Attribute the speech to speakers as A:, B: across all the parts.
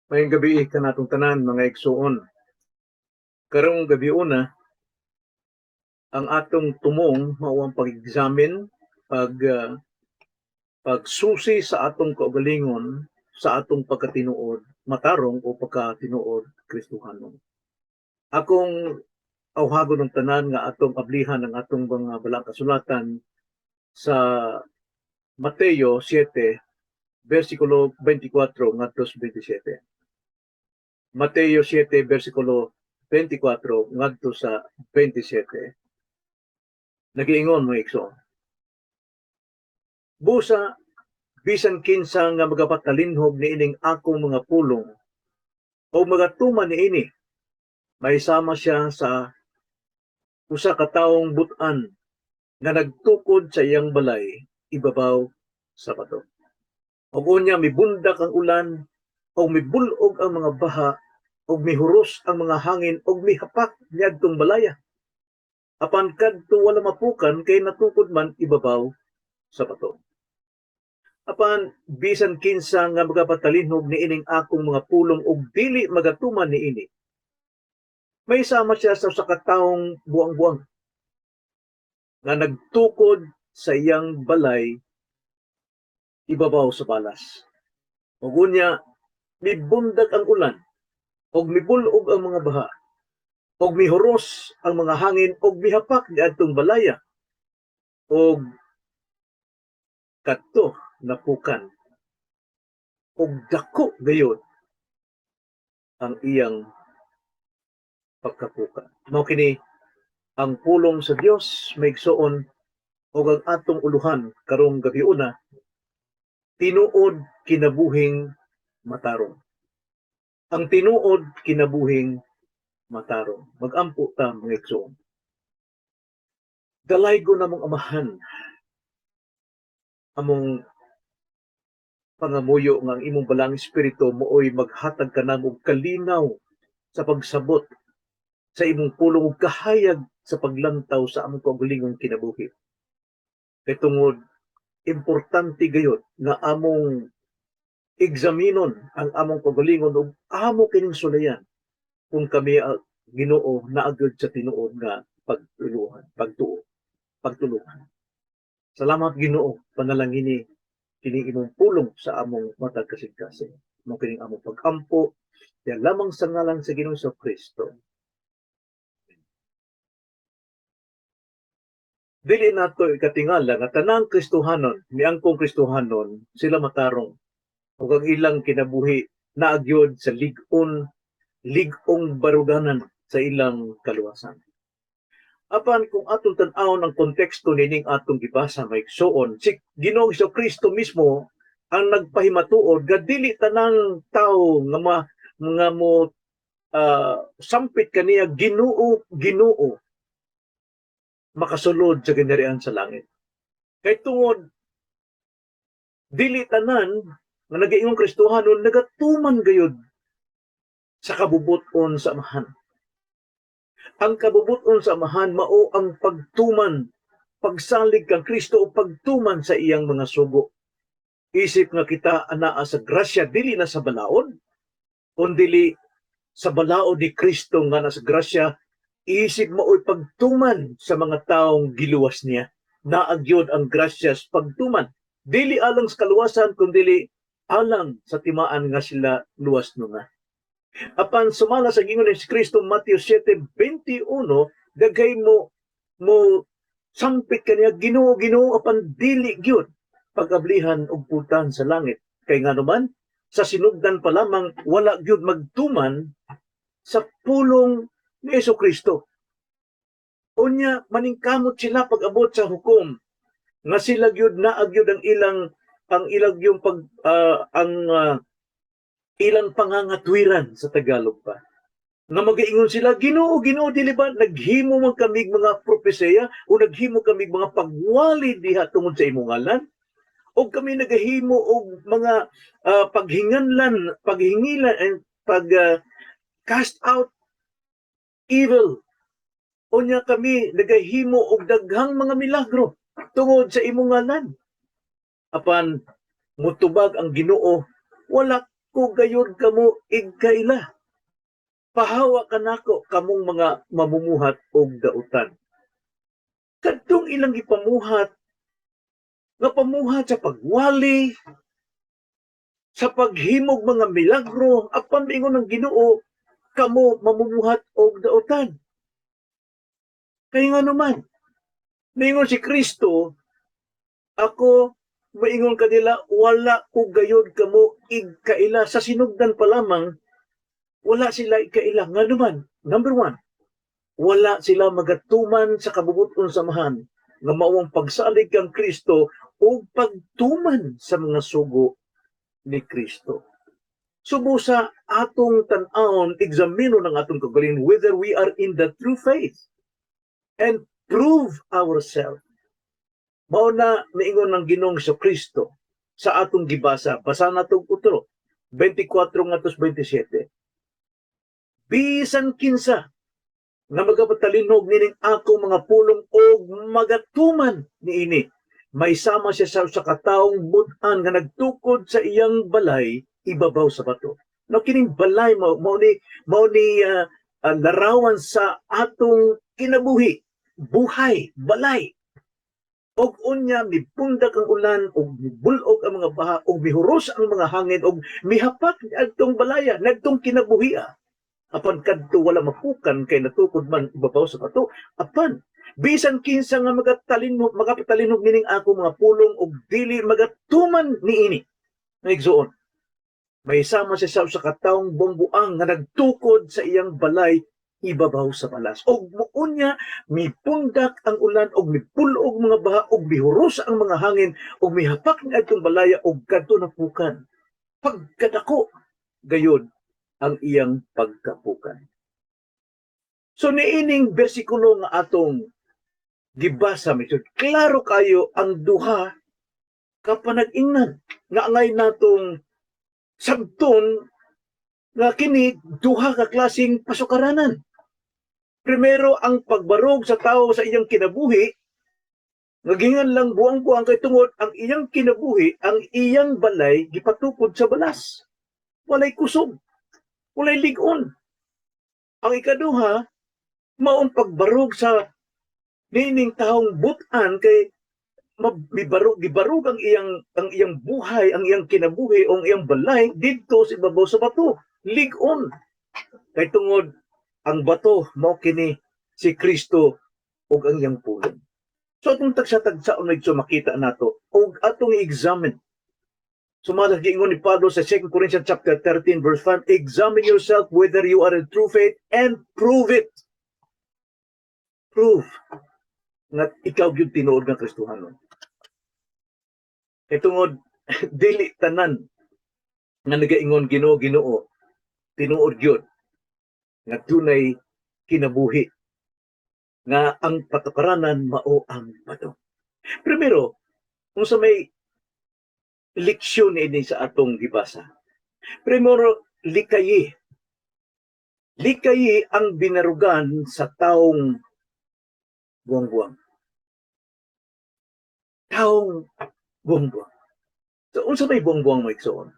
A: Mayong gabi ka natong tanan mga igsoon. Karong gabi una, ang atong tumong mao ang pag-examine, pag pagsusi sa atong kaugalingon sa atong pagkatinuod, matarong o pagkatinuod Kristohanon. Akong awhagon ng tanan nga atong ablihan ang atong mga balang kasulatan sa Mateo 7 versikulo 24 ngadto 27. Mateo 7 versikulo 24 ngadto sa 27. Nagiingon mo ikso. Busa bisan kinsa nga magapatalinhog niining akong mga pulong o magatuman niini, may sama siya sa usa ka tawong but-an nga nagtukod sa iyang balay ibabaw sa bato. Og unya mibundak ang ulan o mibulog ang mga baha o mihuros ang mga hangin o mihapak niadtong balaya. Apan kadto wala mapukan kay natukod man ibabaw sa bato. Apan bisan kinsa nga magapatalinhog niining akong mga pulong ug dili magatuman niini, may sama siya sa usa ka tawong buang-buang nga nagtukod sa iyang balay ibabaw sa balas. Ug unya mibundag ang ulan ug mibulog ang mga baha ug mihuros ang mga hangin ug mihapak niadtong balaya ug kadto napukan ug dako gayud ang iyang pagkapukan. Mao kini ang pulong sa Dios maigsoon ug ang atong uluhan karong gabi una, tinuod kinabuhing matarong. Ang tinuod kinabuhing matarong. Mag-ampo ta mga igsoon. Dalaygo namong amahan among pangamuyo nga ang imong balang espiritu mooy maghatag kanang og kalinaw sa pagsabot sa imong pulong ug kahayag sa paglantaw sa among kaugalingong kinabuhi. Kay tungod importante gayud nga among examinon ang among kaugalingon ug amo kining sulayan kung kami Ginoo naagud sa tinuod nga pagtulungan. Salamat Ginoo, panalangini kini imong pulong sa among matag kasing-kasing. Mo kining among pag-ampo yan lamang sa ngalan sa Ginoong Kristo. Dili nato ikatingala nga tanang Kristohanon, miangkong Kristohanon, sila matarong ug ang ilang kinabuhi naagyod sa ligong baruganan sa ilang kaluwasan. Apan kung atong tan-awon ang konteksto nining atong gibasa maigsoon, si Ginoong Kristo mismo ang nagpahimatuod nga dili tanang tawo nga mo sampit kaniya Ginoo makasulod sa ginharian sa langit. Kay tungod dili tanan nga nagaingong Kristohanon nagatuman gayud sa kabubuton sa amahan. Ang kabubuton sa amahan mao ang pagtuman, pagsalig kang Kristo o pagtuman sa iyang mga sugo. Isip nga kita anaa sa grasya dili na sa balaod, kundi sa balaod ni Kristo nga nasa grasya, isip mao'y pagtuman sa mga taong giluwas niya. Naagyod ang grasya sa pagtuman. Dili alang sa kaluwasan, kundi alang sa timaan nga sila luwas nga. Apan sumala sa gingon ni Kristo Mateo 7:21, daghay mo sampit kaniya Ginoo apan dili gyud pag-ablihan og putan sa langit. Kay nganuman sa sinugdan pa lamang wala gyud magtuman sa pulong ni Kristo. Unya maningkamot sila pag-abot sa hukom nga sila gyud naagyud ang ilang yung ilang pangangatwiran sa Tagalog pa. Nga magaingon sila, Ginoo, dili ba naghimo man kami mga propesya o naghimo kami mga pagwali diha tungod sa imong ngalan? O kami nagahimo og mga paghingilan and cast out evil. Unya kami nagahimo og daghang mga milagro tungod sa imong ngalan. Apan mutubag ang Ginoo, wala ko gayud kamo igkaila. Pahawa ka nako kamong mga mamumuhat og dautan. Kadtong ilang ipamuhat, nga pamuhat sa pagwali, sa paghimog mga milagro, apan mingon ng Ginoo, kamo mamumuhat og dautan. Kaya nga naman, mingon si Kristo, ako maingon kanila, wala ko gayod kamo igkaila. Sa sinugdan pa lamang, wala sila igkaila. Nga naman, number one, wala sila magatuman sa kabubuton samahan nga mao ang pagsalig kang Kristo o pagtuman sa mga sugo ni Kristo. Subo sa atong tan-awon, examino ng atong kaugalingon whether we are in the true faith and prove ourselves. Mao na miingon ng Ginoong Kristo sa atong gibasa. Basa natong utro 24 ngadto 27. Bisan kinsa nga magapatalinog nining ako mga pulong og magatuman niini. May sama siya sa kataong but-an nga nagtukod sa iyang balay ibabaw sa bato. No kining balay mao ni larawan sa atong kinabuhi, buhay, balay. Og unya mipundak ang ulan og mibulog ang mga baha og mihuros ang mga hangin og mihapak adtong balaya ngadtong kinabuhia. Apan kadto wala mapukan kay natukod man ibabaw sa bato. Apan bisan kinsa nga magapatalinog nining ako mga pulong og dili magatuman niini. Naigsuon. May sama siya sa kataong bongbuang nga nagtukod sa iyang balay ibabaw sa balas. Og muunya mipundak ang ulan og mipulog mga baha og mihuros ang mga hangin og mihapak ni adtong balaya og kadto napukan. Pagkadako gayud ang iyang pagkapukan. So niining bersikulo nga atong gibasa misud, klaro kayo ang duha ka panag-ingnan nga angay natong sabton nga kini duha ka klaseng pasukaranan. Primero ang pagbarog sa tao sa iyang kinabuhi, nagingan lang buang-buang kay tungod ang iyang kinabuhi, ang iyang balay gipatukod sa balas. Walay kusog, walay ligon. Ang ikaduha, maong pagbarog sa nining taong but-an kay gibarog ang iyang buhay, ang iyang kinabuhi, ang iyang balay didto sa ibabaw sa bato. Ligon. Kay tungod ang bato mao kini si Kristo ug ang iyang pulong. So atong tagsa-tagsaon medyo makita nato ug atong i-examine. Sumalag giingon ni Pablo sa 2 Corinthians chapter 13 verse 5, examine yourself whether you are in true faith and prove it. Prove nga ikaw gyud tinuod nga Kristohanon. Kay tungod dili tanan nga nagaingon Ginoo tinuod gyud nga dunay kinabuhi nga ang patukaranan mao ang bato. Primero, kung sa may leksyon ini sa atong gibasa. Primero, likayi. Likayi ang binarugan sa taong buwang-buwang. Taong buwang-buwang. So, unsa may buwang-buwang mo iksoon?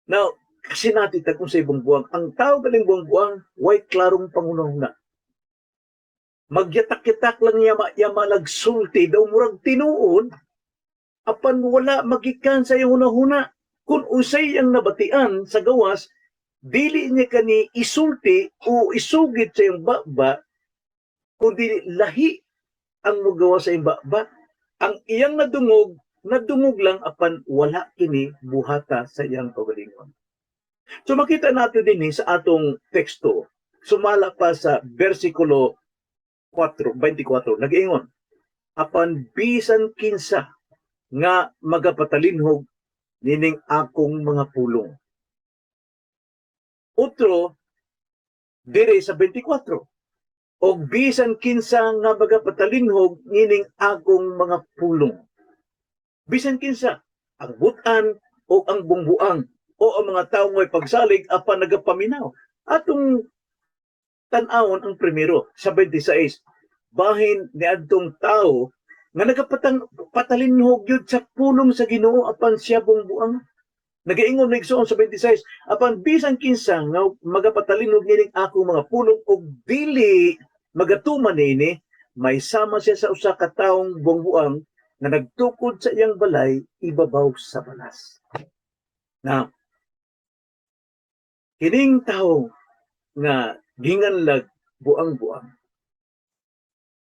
A: Now, kasi natin kung sa buwang-buwang, ang tao galing buwang-buwang, way klarong pangunahuna. Magyatak-yatak lang niya malagsulti, daw murag tinuod, apan wala magikan sa iyong hunahuna. Kung usay ang nabatian sa gawas, dili niya kani isulti o isugid sa iyong baba, kundi lahi ang magawa sa iyong baba. Ang iyang nadungog lang apan wala kini buhata sa iyang kaugalingon. So makita natin din sa atong teksto, sumala pa sa versikulo 24, nag-ingon, apan bisan kinsa nga magapatalinhog nining akong mga pulong. Utro, dire sa 24, og bisan kinsa nga magapatalinhog nining akong mga pulong. Bisan kinsa, ang but-an o ang bungbuang o ang mga taong may pagsalig apan nagapaminaw. Atong tan-awon ang primero sa 26, bahin ni adtong tao nga nagapatalinhog yun sa pulong sa Ginoo apan siya bungbuang. Nagaingon na igsoon sa 26, apan bisan kinsa nga magapatalinog nining akong mga pulong og dili magatuman niini, may sama siya sa usa ka taong buang-buang na nagtukod sa iyang balay ibabaw sa balas. Na kining tawo nga ginganlag buang-buang,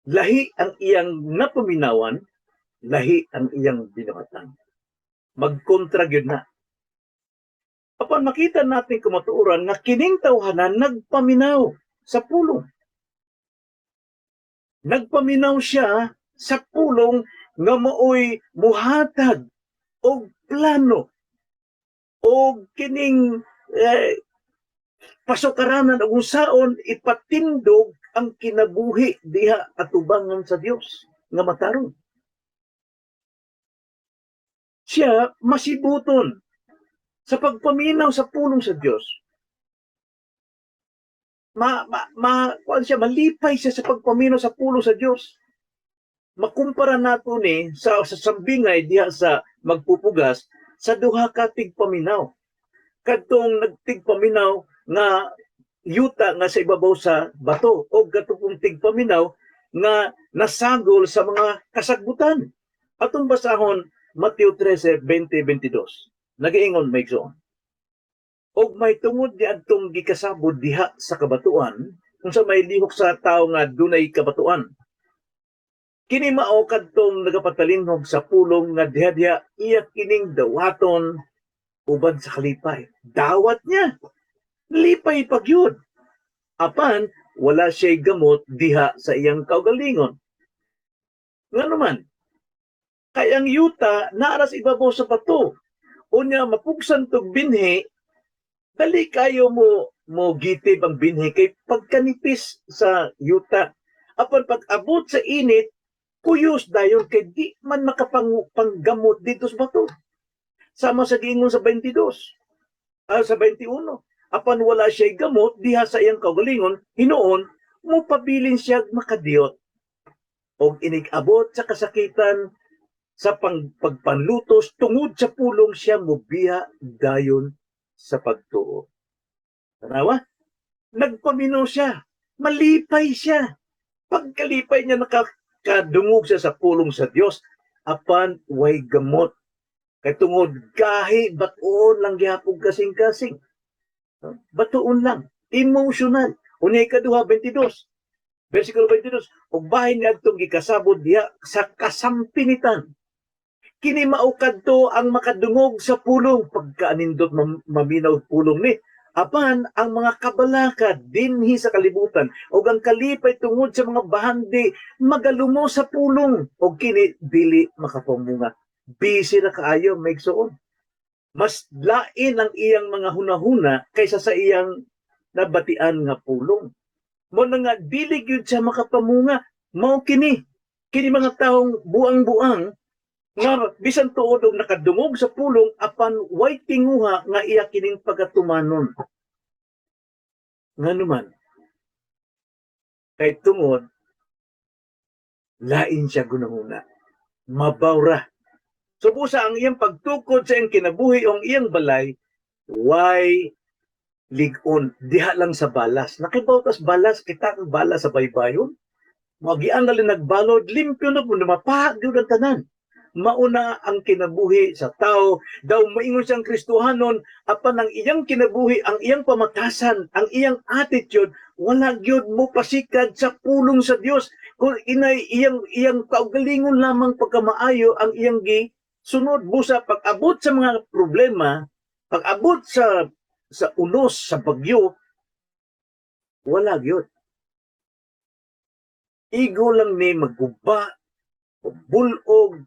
A: lahi ang iyang napaminawan, lahi ang iyang binabatan. Magkontra gyud na. Apan makita natin kumatuoran nga kining tawhanan nagpaminaw sa pulong. Nagpaminaw siya sa pulong nga maoy muhatag og plano og kining pasukaranan og unsaon ipatindog ang kinabuhi diha atubangan sa Dios nga matarong. Siya masibuton sa pagpaminaw sa pulong sa Dios. Malipay siya sa pagpaminaw sa pulong sa Dios. Makumpara nato ni sa sambingay diha sa magpupugas sa duha ka tigpaminaw. Kadtong nagtigpaminaw nga yuta nga sa ibabaw sa bato o katong tigpaminaw nga nasagol sa mga kasagbutan. Atong basahon Mateo 13:20-22. Nagaingon may igsoon. Og may tungod di adtong gikasabod diha sa kabatuan, unsa may lihok sa tawo nga dunay kabatuan. Kini mao kadtong nagapatalinhog sa pulong nga diha-diha iya kining dawaton uban sa kalipay. Dawat niya. Lipay pagyud. Apan wala siya'y gamot diha sa iyang kaugalingon. Nga naman, kay ang yuta naaras ibabaw sa bato. Unya mapugsan tog binhi, dali kayo mo gitib ang binhi kay pagkanipis sa yuta. Apan pag abot sa init, kuyos dayon kay di man makapanggamot dito sa bato. Sama sa giingon sa 22, sa 21. Apan wala siya gamot diha sa iyang kaugalingon, hinuon mo pabilin siya makadiyot. Og inig-abot sa kasakitan sa pagpanlutos tungod sa pulong siya mobiya dayon sa pagtuo. Tanawa? Nagpaminaw siya. Malipay siya. Pagkalipay niya nakadungog siya sa pulong sa Dios, apan way gamot. Kay tungod gahi batuon lang gihapon kasing-kasing. Batuon lang, emotional. Unya ikaduha 22. Versikulo 22, ug bahin ni adtong gikasabod diha sa kasampinitan. Kini mao kadto ang makadungog sa pulong pagkaanindot maminaw pulong ni. Apan ang mga kabalakad dinhi sa kalibutan ug ang kalipay tungod sa mga bahandi magalumo sa pulong ug kini dili makapamunga. Busy na kaayo maigsoon. Mas lain ang iyang mga hunahuna kaysa sa iyang nabatian nga pulong. Mo na nga dili gyud siya makapamunga. Mao kini mga taong buang-buang nga bisan tuod og nakadungog sa pulong apan way tinguha nga iya kining pagatumanon. Nganuman kay tungod lain siya gunahuna. Mabawra. So busa ang iyang pagtukod sa iyang kinabuhi o ang iyang balay, why ligon, diha lang sa balas. Nakibautas balas, kita kang balas sa baybayon. Magian na nagbalod, limpyo na po, mapahag yun ang tanan. Mauna ang kinabuhi sa tao, daw maingon siyang Kristohanon, apan ang iyang kinabuhi, ang iyang pamatasan, ang iyang attitude, wala gyud mo pasikad sa pulong sa Dios. Kung inay iyang kaugalingon lamang pagkamaayo ang iyang sunod busa pag-abot sa mga problema, pag-abot sa unos, sa bagyo, wala gyud. Igo lang ni magguba, bulog,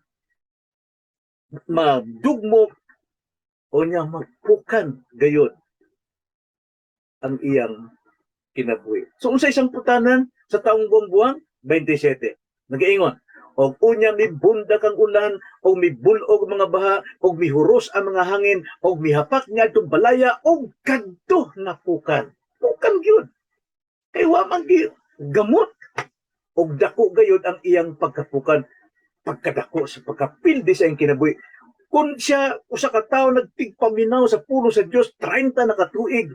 A: madugmok, o niya magpukan gayon ang iyang kinabuhi. So, sa isang putanan, sa taong buwang-buwang, 27. Nag-iingon, og unya mi bundak ang ulan, og mi bulog mga baha, og mihuros ang mga hangin, og mihapak niya itong balaya, og kadto na pukan. Pukan gyud. Kay wa man gamot. Og dako gayud ang iyang pagkapukan, pagkadako sa pagkapildi sa iyang kinabuhi. Kung siya usa ka tawo nagtigpaminaw sa pulong sa Dios 30 na katuig,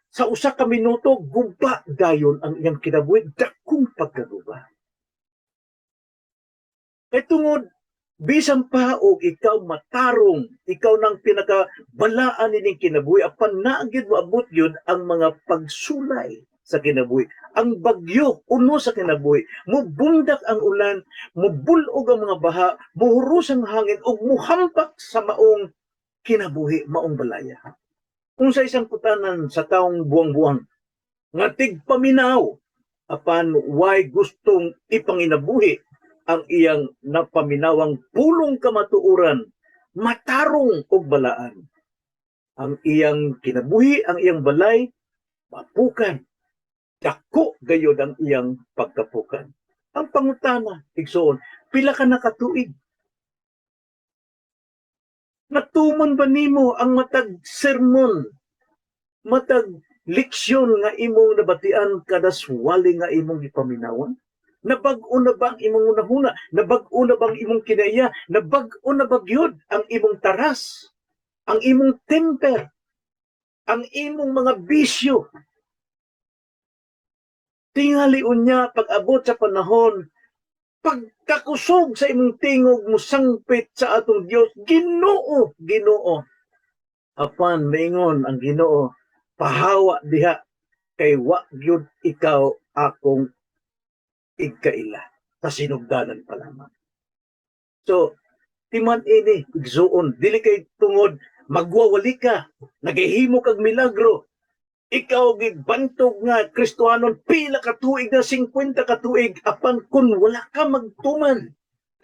A: sa usa ka minuto guba dayon ang iyang kinabuhi, dakong pagkaguba. Kay tungod bisan pa og ikaw matarong, ikaw nang pinakabalaan nining kinabuhi, apan naagid moabot yun ang mga pagsulay sa kinabuhi. Ang bagyo, uno sa kinabuhi, mubundak ang ulan, mubulog ang mga baha, muhuros ang hangin, ug muhampak sa maong kinabuhi, maong balaya. Kung sa isang putanan sa taong buwang-buwang, nga tigpaminaw, apan why gustong ipanginabuhi ang iyang napaminawang pulong kamatuoran, matarong og balaan. Ang iyang kinabuhi, ang iyang balay, mapukan. Dako gayod ang iyang pagkapukan. Ang pangutana, igsoon, pila ka nakatuig? Natumon ba nimo ang matag sermon, matag leksyon nga imong nabatian kada swali nga imong gipaminawan? Nabag-o na ba ang imong unahuna? Nabag-o na ba ang imong kinaya? Nabag-o na ba gyud ang imong taras? Ang imong temper? Ang imong mga bisyo? Tingali unya pag-abot sa panahon, pagkakusog sa imong tingog mo sangpit sa atong Dios, Ginoo, Ginoo. Apan maingon ang Ginoo, pahawa diha kay wa gyud ikaw akong igkaila, sa sinugdanan pa lamang. So, timan ini, igsuon, dili kay tungod, magwawali ka, nagahimo kag milagro, ikaw gigbantog nga Kristohanon, pila ka tuig na 50 ka tuig, apan kun wala ka magtuman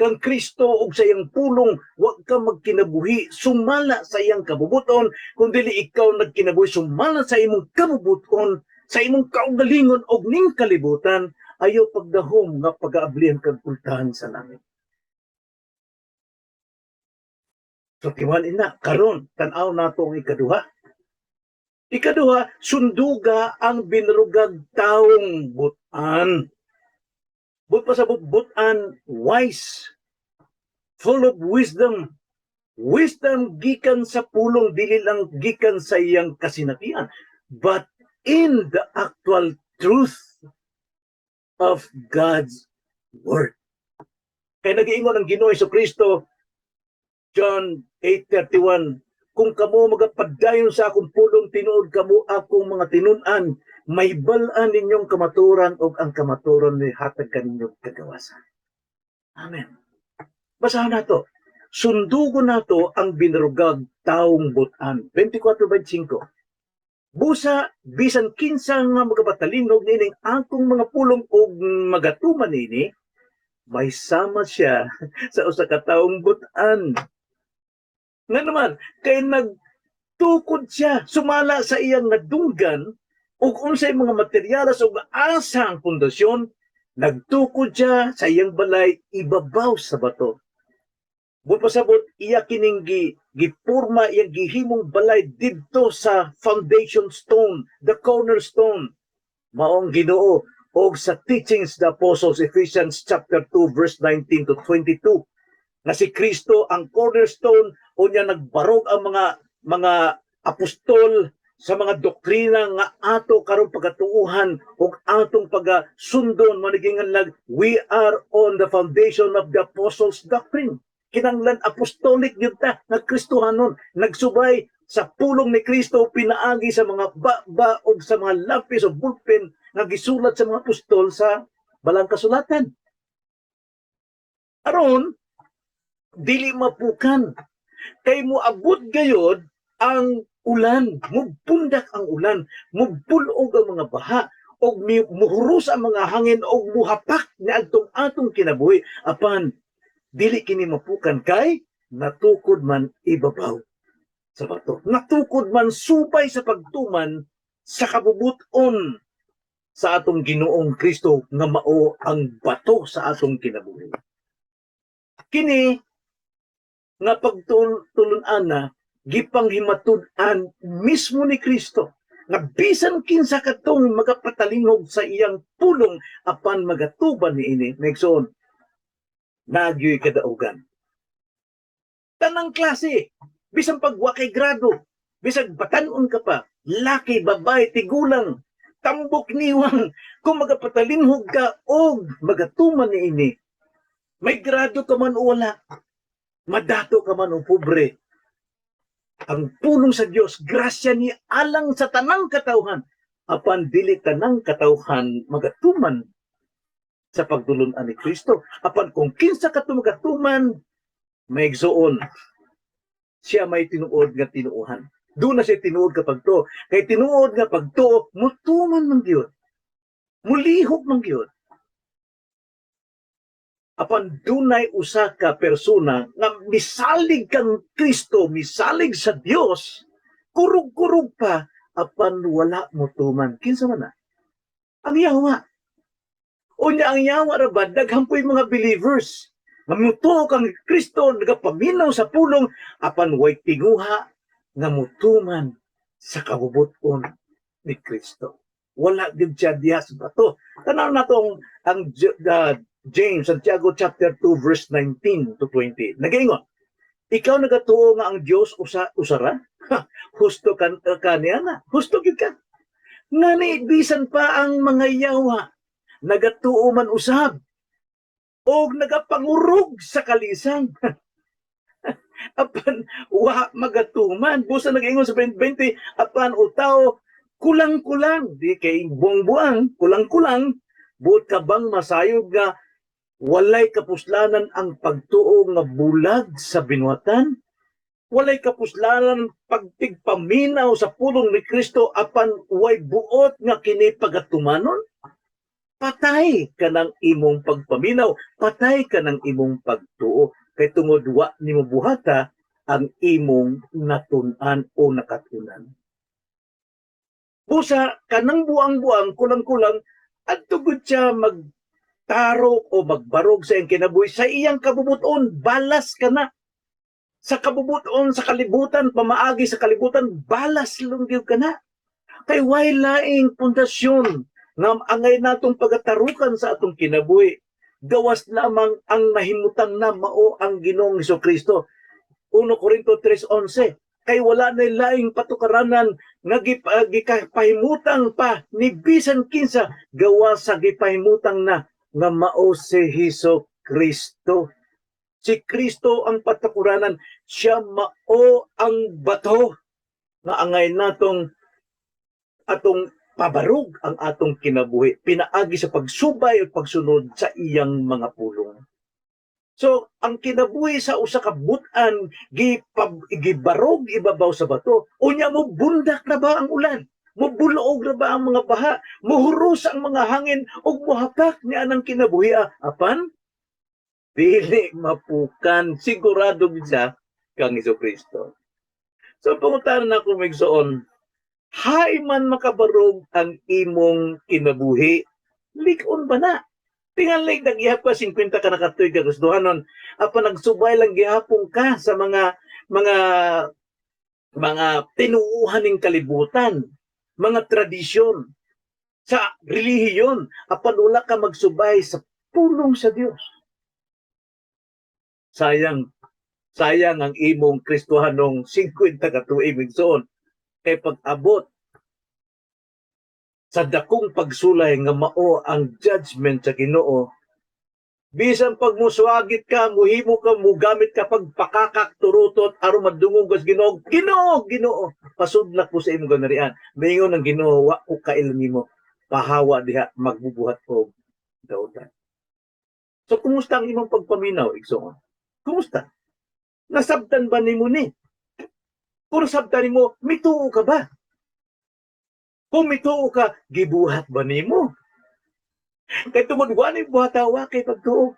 A: kang Kristo og sa iyang pulong, wa ka magkinabuhi, sumala sa iyang kabubuton, kung dili ikaw nagkinabuhi, sumala sa imong kabubuton, sa imong kaugalingon og ning kalibutan, ayaw pagdahom nga pag-aablihan kag kultahan sa langit. So tiwan ina, karon tan-aw nato ang ikaduha. Ikaduha, sunduga ang binrugag taong butan. But pa sa butan, wise, full of wisdom. Wisdom gikan sa pulong, dili lang gikan sa iyang kasinatian, but in the actual truth of God's Word. Kaya nag-iingon ang Ginoo Jesucristo, John 8:31, kung kamo magapadayon sa akong pulong, tinuod kamo akong mga tinun-an, may balaan ninyong kamaturan o ang kamaturan ni hatag kaninyong kagawasan. Amen. Basahan nato. Sundugo nato ang binrugag taong butan. 24:25. Busa, bisan kinsa nga magapatalinog nining akong mga pulong o magatuman nini, may sama siya sa usa ka taong butan. Nga naman, kay nagtukod siya, sumala sa iyang nadunggan, ug unsay mga materyales ug asang pundasyon, nagtukod siya sa iyang balay ibabaw sa bato. Pasabot iya kining gipurma iyang gihimong balay didto sa foundation stone, the cornerstone, maong Ginoo, og sa teachings the apostles, Ephesians chapter 2 verse 19 to 22, na si Kristo ang cornerstone, unya nagbarog ang mga apostol sa mga doktrina nga ato karon pagatuuhan ug atong pagasundon, manigingan lag we are on the foundation of the apostles' doctrine. Kinanglan apostolic yun ta, nga Kristohanon, nagsubay sa pulong ni Kristo, pinaagi sa mga baba o sa mga lapis o bulpen nga gisulat sa mga apostol sa balang kasulatan. Aron, dili mapukan, kay moabot gayod ang ulan, mupundak ang ulan, mubulog ang mga baha, o muhuros ang mga hangin, o muhapak ni atong kinabuhi, apan dili kini mapukan kay natukod man ibabaw sa bato. Natukod man supay sa pagtuman sa kabubuton sa atong Ginoong Kristo nga mao ang bato sa atong kinabuhi. Kini nga pagtulun-an na gipanghimatud-an mismo ni Kristo nga bisan kinsa katong magapatalingog sa iyang pulong apan magatuban niini, megson nagyoy kadaugan. Tanang klase, bisan pagwa kay grado, bisag batanon ka pa, laki, babae, tigulang, tambok niwang, kung magapatalinhog ka o magatuman ni ini, may grado ka man o wala, madato ka man o pobre, ang pulong sa Dios, grasya ni alang sa tanang katawhan, apan dili tanang katawhan magatuman sa pagdulunan ni Kristo. Apan kung kinsa ka magatuman, may igsoon, siya may tinuod nga tinuuhan. Doon na siya tinuod kapag to. Kay tinuod nga pagto, mutuman man gyud. Mulihok man gyud. Apan dunay usa ka persona nga misalig kang Kristo, misalig sa Dios, kurug-kurug pa, apan wala mutuman. Kinsa man na? Ang yawa. Unya ang yawa ra ba, daghang po'y mga believers. Mamuto kang Kristo, nagapaminaw sa pulong, apan way tinguha nga mutuman sa kabubuton ni Kristo. Wala gid siya diha sa bato. Tanaw na tong ang James, Santiago chapter 2 verse 19 to 20. Nagaingon, ikaw nagatuo nga ang Dios usara? Husto kaniya na. Husto gid ka. Ngani bisan pa ang mga yawa nagatuo man usab o nagapangurog sa kalisang. Apan wa magatuman. Busa nag-ingon sa 2020, apan o tao kulang-kulang. Di kay buang-buang, kulang-kulang. Buot ka bang masayog nga walay kapuslanan ang pagtuo nga bulag sa binuatan? Walay kapuslanan pagtigpaminaw sa pulong ni Kristo apan way buot nga kini pagatumanon? Patay ka ng imong pagpaminaw, patay ka ng imong pagtuo, kay tungod wa nimo buhata ang imong natun-an o nakatunan. Busa kanang buang-buang, kulang-kulang, at tugod siya magtarok o magbarog sa iyang kinabuhi, sa iyang kabubuton, balas ka na. Sa kabubuton, sa kalibutan, pamaagi sa kalibutan, balas lungyog ka na. Kay way laing pundasyon nga angay natong pagatarukan sa atong kinabuhi. Gawas lamang ang nahimutang na mao ang Ginoong Hesukristo. 1 Corinto 3:11. Kay wala na laing patukaranan nga gipahimutang pa ni bisan kinsa gawas sa gipahimutang na nga mao si Hesukristo. Si Kristo ang patukuranan, siya mao ang bato nga angay natong atong pabarog ang atong kinabuhi, pinaagi sa pagsubay at pagsunod sa iyang mga pulong. So, ang kinabuhi sa usa ka but-an, gibarog ibabaw sa bato, unya mo bundak na ba ang ulan? Mubulog na ba ang mga baha? Muhuros ang mga hangin ug muhapak ni anang kinabuhi? Apan, dili mapukan, sigurado bisa kang Hesukristo. So, pangutanan ako migsoon, hay man makabarog ang imong kinabuhi, likon ba na? Tingalig nagyahap ka 50 ka nakatuig ka gustuhanon, apa nagsubay lang gihapon ka sa mga tinuuhan ning kalibutan, mga tradisyon, sa relihiyon, apan wala ka magsubay sa pulong sa Dios. Sayang ang imong Kristohanong 50 ka tuig migsoon. Kay pag-abot sa dakong pagsulay nga mao ang judgment sa Ginoo, bisan pag muswagit ka, muhimo ka, mugamit ka pagpakakak, turutot, aron madungog kas Ginoo, Ginoo, pasudlak po sa imong ganarian. Mayon ang Ginoo, wa ko kail nimo, pahawa diha, magbubuhat og dautan. So, kumusta ang imong pagpaminaw, igsoon? Kumusta? Nasabtan ba nimo ni? Kung nasabtan nimo, mituo ka ba? Kung mituo ka, gibuhat ba nimo? Kay tungod wa ni buhatawa kay pagtuo.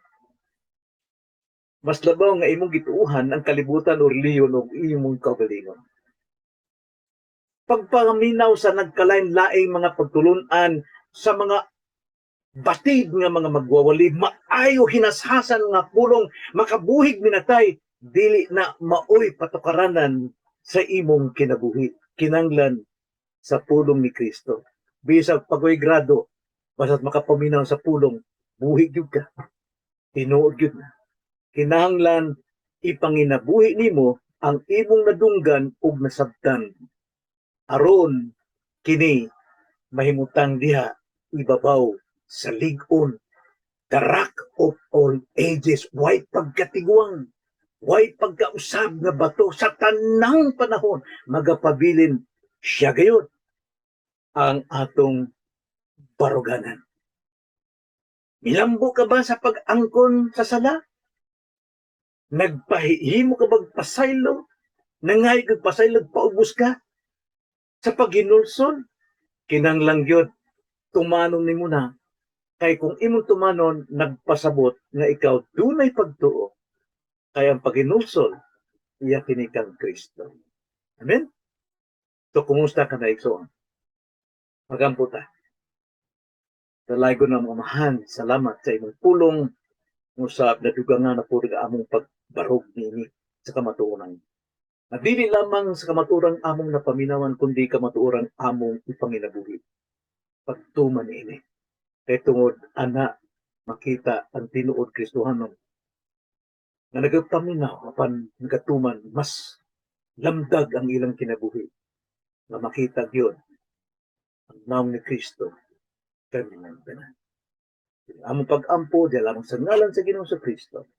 A: Mas labaw nga imong gituuhan ang kalibutan o reliyon o imong kaugalingon. Pagpaminaw sa nagkalain-laing mga pagtulunan sa mga batid nga mga magwawali, maayo hinashasan nga pulong, makabuhig minatay, dili na maoy patukaranan sa imong kinabuhi. Kinanglan sa pulong ni Kristo. Bisag pagoy grado, basta't makapaminaw sa pulong, buhig yun ka. Tinuod yun na. Kinahanglan ipanginabuhi nimo ang imong nadunggan ug nasabtan aron kini mahimutang diha ibabaw sa lig-on, the rock of all ages, way pagkatiguang, way pagkausab nga bato sa tanang panahon, magapabilin siya gayon ang atong baruganan. Milambo ka ba sa pag-angkon sa sala? Nagpahihimo ka bang pasaylo? Nangay kag pasaylo paubos ka? Sa paghinulson, kinanglang yun, tumanon ni mo na. Kay kung imong tumanon, nagpasabot nga ikaw dunay pagtuo. Kaya ang paghinulson, iya kini kang Kristo. Amen? So, kumusta ka na igsoon? Magampo ta. Dalaygo na mga mahan, salamat sa imong pulong usab na dugangan na po among pagbarog nini sa kamatuonan. Na dili lamang sa kamatuoran among napaminawan, kundi kamatuoran among ipanginabuhi. Pagtuman ini. Kay tungod ana makita ang tinuod Kristohanon na nagapaminaw apan nagatuman mas lamdag ang ilang kinabuhi na makita gyud ang naong ni Kristo kanilang tanan. Among pag-ampo di lamang sa ngalan sa Ginoong Kristo